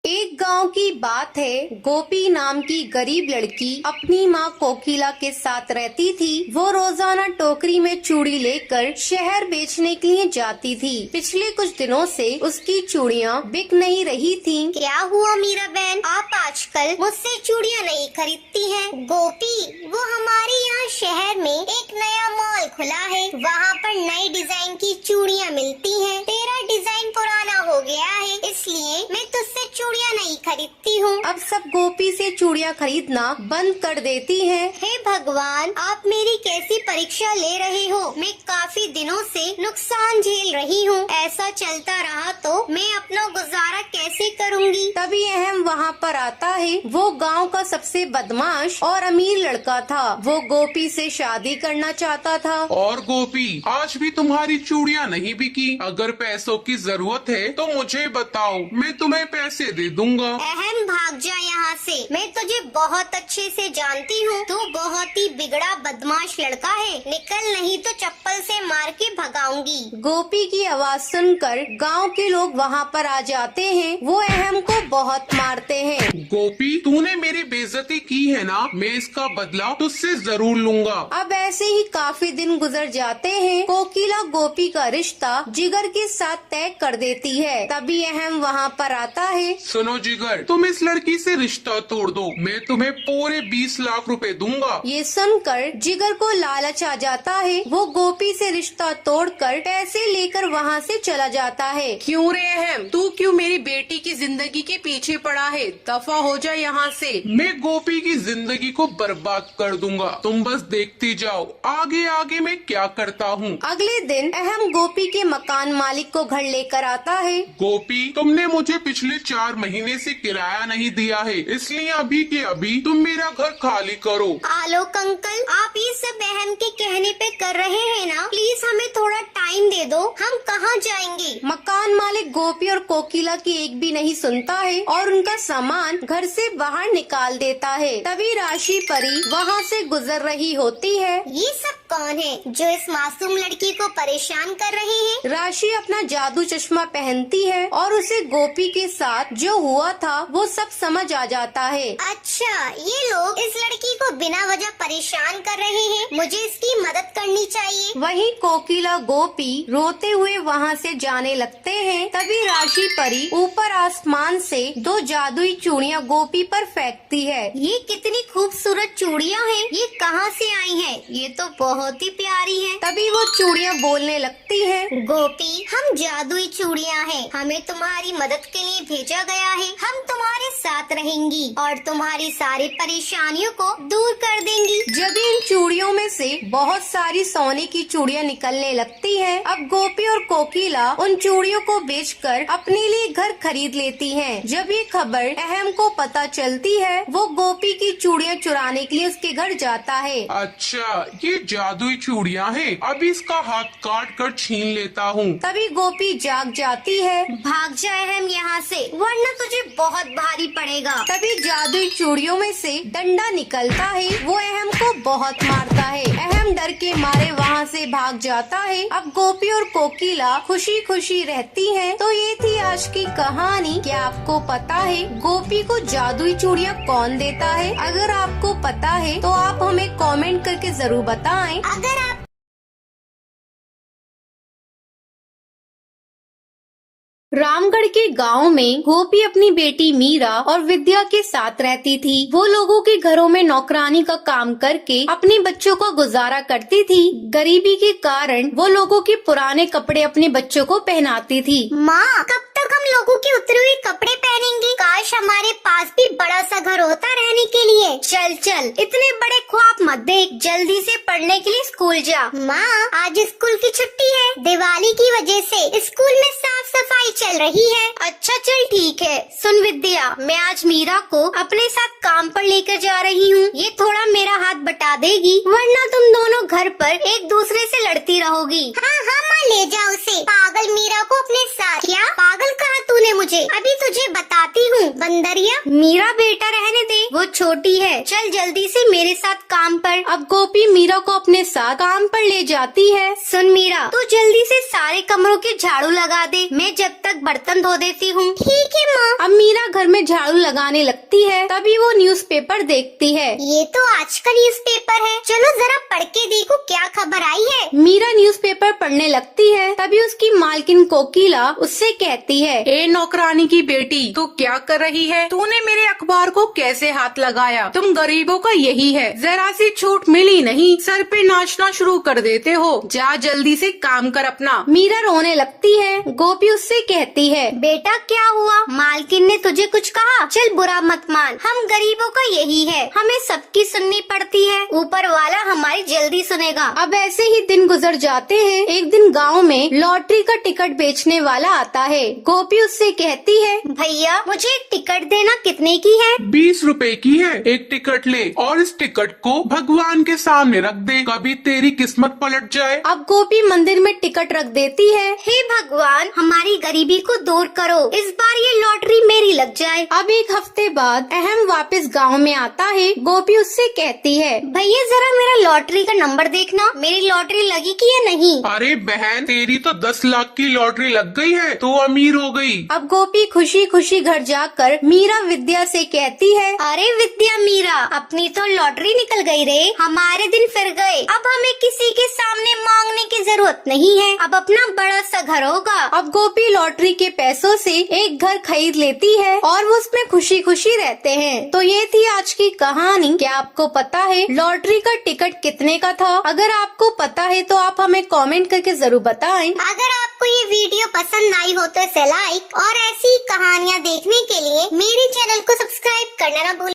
एक गांव की बात है। गोपी नाम की गरीब लड़की अपनी माँ कोकिला के साथ रहती थी। वो रोजाना टोकरी में चूड़ी लेकर शहर बेचने के लिए जाती थी। पिछले कुछ दिनों से उसकी चूड़ियाँ बिक नहीं रही थीं। क्या हुआ मीरा बहन, आप आजकल मुझसे चूड़ियाँ नहीं खरीदती हैं? गोपी, वो हमारे यहाँ शहर में एक नया मॉल खुला है, वहाँ पर नई डिजाइन की चूड़ियाँ मिलती हैं। तेरा डिजाइन पुराना हो गया है, इसलिए मैं तुझसे चूड़ियाँ नहीं खरीदती हूँ। अब सब गोपी से चूड़ियाँ खरीदना बंद कर देती हैं। हे भगवान, आप मेरी कैसी परीक्षा ले रहे हो? मैं काफी दिनों से नुकसान झेल रही हूँ। ऐसा चलता रहा तो मैं अपना गुजारा कैसे करूँगी? तभी अहम वहाँ पर आता है। वो गांव का सबसे बदमाश और अमीर लड़का था। वो गोपी से शादी करना चाहता था। और गोपी, आज भी तुम्हारी चूड़ियाँ नहीं बिकी? अगर पैसों की जरूरत है तो मुझे बताओ, मैं तुम्हें पैसे दे दूंगा। अहम, भाग जा यहाँ से। मैं तुझे बहुत अच्छे से जानती हूँ। तू बहुत ही बिगड़ा बदमाश लड़का है। निकल, नहीं तो चप्पल से मार के भगाऊंगी। गोपी की आवाज सुनकर गांव के लोग वहाँ पर आ जाते हैं। वो अहम को बहुत मारते हैं। गोपी, तूने मेरी बेइज्जती की है ना, मैं इसका बदला तुझसे जरूर लूंगा। अब ऐसे ही काफी दिन गुजर जाते हैं। कोकिला गोपी का रिश्ता जिगर के साथ तय कर देती है। तभी अहम वहाँ पर आता है। सुनो जिगर, तुम इस लड़की से रिश्ता तोड़ दो, मैं तुम्हें पूरे 20 लाख रुपए दूंगा। ये सुनकर जिगर को लालच आ जाता है। वो गोपी से रिश्ता तोड़कर पैसे लेकर वहाँ से चला जाता है। क्यों रे अहम, तू क्यों मेरी बेटी की जिंदगी के पीछे पड़ा है? दफा हो जा यहाँ से। मैं गोपी की जिंदगी को बर्बाद कर दूंगा, तुम बस देखती जाओ आगे आगे मैं क्या करता हूँ। अगले दिन अहम गोपी के मकान मालिक को घर लेकर आता है। गोपी, तुमने मुझे पिछले 4 महीने से किराया नहीं दिया है, इसलिए अभी के अभी तुम मेरा घर खाली करो। आलोक अंकल, आप ये सब अहम के कहने पे कर रहे हैं ना? प्लीज हमें थोड़ा टाइम दे दो, हम कहाँ जाएंगे? मकान मालिक गोपी और कोकिला की एक भी नहीं सुनता है और उनका सामान घर से बाहर निकाल देता है। तभी राशि परी वहाँ से गुजर रही होती है। ये सब कौन है जो इस मासूम लड़की को परेशान कर रहे हैं? राशि अपना जादू चश्मा पहनती है और उसे गोपी के साथ जो हुआ था वो सब समझ आ जाता है। अच्छा, ये लोग इस लड़की को बिना वजह परेशान कर रहे हैं, मुझे इसकी मदद करनी चाहिए। वहीं कोकिला गोपी रोते हुए वहाँ से जाने लगते हैं। तभी राशि परी ऊपर आसमान से 2 जादुई चूड़ियाँ गोपी पर फेंकती है। ये कितनी खूबसूरत चूड़ियाँ हैं, ये कहाँ से आई हैं? ये तो बहुत ही प्यारी हैं। तभी वो चूड़ियाँ बोलने लगती हैं। गोपी, हम जादुई चूड़ियाँ हैं, हमें तुम्हारी मदद के लिए भेजा गया है। हम तुम्हारे साथ रहेंगी और तुम्हारी सारी परेशानियों को दूर कर देंगी। जब इन चूड़ियों में से बहुत सारी सोने की चूड़ियाँ निकलने लगती हैं। अब गोपी और कोकिला उन चूड़ियों को बेचकर अपने लिए घर खरीद लेती हैं। जब ये खबर अहम को पता चलती है, वो गोपी की चूड़ियाँ चुराने के लिए उसके घर जाता है। अच्छा, ये जादुई चूड़ियाँ हैं, अभी इसका हाथ काट कर छीन लेता हूँ। तभी गोपी जाग जाती है। भाग जाए हम यहाँ से, वरना तुझे बहुत भारी पड़ेगा। तभी जादुई चूड़ियों में से डंडा निकलता है। वो अहम को बहुत मारता है। अहम डर के मारे वहाँ से भाग जाता है। अब गोपी और कोकिला खुशी खुशी रहती हैं। तो ये थी आज की कहानी। क्या आपको पता है गोपी को जादुई चूड़ियाँ कौन देता है? अगर आपको पता है तो आप हमें कमेंट करके जरूर बताएं। अगर आप रामगढ़ के गांव में गोपी अपनी बेटी मीरा और विद्या के साथ रहती थी। वो लोगों के घरों में नौकरानी का काम करके अपने बच्चों का गुजारा करती थी। गरीबी के कारण वो लोगों के पुराने कपड़े अपने बच्चों को पहनाती थी। माँ, कब तक हम लोगों के उतरे हुए कपड़े पहनेंगे? काश हमारे पास भी बड़ा सा घर होता रहने के लिए। चल चल, इतने बड़े ख्वाब मत देख, जल्दी से पढ़ने के लिए स्कूल जा। माँ, आज स्कूल की छुट्टी है, दिवाली की वजह से स्कूल में साफ सफाई चल रही है। अच्छा चल ठीक है। सुन विद्या, मैं आज मीरा को अपने साथ काम पर लेकर जा रही हूँ। ये थोड़ा मेरा हाथ बटा देगी, वरना तुम दोनों घर पर एक दूसरे से लड़ती रहोगी। हाँ हाँ माँ, ले जाओ उसे। पागल मीरा को अपने साथ। क्या पागल कहा तूने मुझे? अभी तुझे बताती हूँ बंदरिया। मीरा बेटा रहने दे, वो छोटी है। चल जल्दी से मेरे साथ काम पर। अब गोपी मीरा को अपने साथ काम पर ले जाती है। सुन मीरा, तू जल्दी से सारे कमरों के झाड़ू लगा दे, मैं जब तक बर्तन धो देती हूँ। ठीक है माँ। अब मीरा घर में झाड़ू लगाने लगती है, तभी वो न्यूज़पेपर देखती है। ये तो आज का न्यूज़पेपर है, चलो जरा पढ़ के देखो क्या खबर आई है। मीरा न्यूज़पेपर पढ़ने लगती है, तभी उसकी मालकिन कोकिला उससे कहती है, ए नौकरानी की बेटी, तू क्या कर रही है? तूने मेरे अखबार को कैसे हाथ लगाया? तुम गरीबों का यही है, जरा सी छूट मिली नहीं, सर पे नाचना शुरू कर देते हो। जा जल्दी से काम कर अपना। मीरा रोने लगती है। गोपी उससे कहती है, बेटा क्या हुआ? मालकिन ने तुझे कुछ कहा? चल बुरा मत मान, हम गरीबों का यही है, हमें सबकी सुननी पड़ती है, ऊपर वाला हमारी जल्दी सुनेगा। अब ऐसे ही दिन गुजर जाते हैं। एक दिन गांव में लॉटरी का टिकट बेचने वाला आता है। गोपी उससे कहती है, भैया मुझे एक टिकट देना, कितने की है? 20 रुपए की है। एक टिकट ले और इस टिकट को भगवान के सामने रख दे, कभी तेरी किस्मत पलट जाए। अब गोपी मंदिर में टिकट रख देती है। हे भगवान, हमारी गरीबी को दूर करो, इस बार ये लॉटरी मेरी लग जाए। अब एक हफ्ते बाद अहम वापस गांव में आता है। गोपी उससे कहती है, भैया जरा मेरा लॉटरी का नंबर देखना, मेरी लॉटरी लगी कि या नहीं। अरे बहन, तेरी तो 10 लाख की लॉटरी लग गई है, तो अमीर हो गई। अब गोपी खुशी खुशी घर जाकर मीरा विद्या से कहती है, अरे विद्या मीरा, अपनी तो लॉटरी निकल गई रे, हमारे दिन फिर गए, अब हमें किसी के सामने मांगने की जरूरत नहीं है, अब अपना बड़ा सा घर होगा। अब गोपी लॉटरी के पैसों से एक घर खरीद लेती है और वो उसमें खुशी खुशी रहते हैं। तो ये थी आज की कहानी। क्या आपको पता है लॉटरी का टिकट कितने का था? अगर आपको पता है तो आप हमें कमेंट करके जरूर बताएं। अगर आपको ये वीडियो पसंद आई हो तो इसे लाइक और ऐसी कहानियाँ देखने के लिए मेरे चैनल को सब्सक्राइब करना ना भूलें।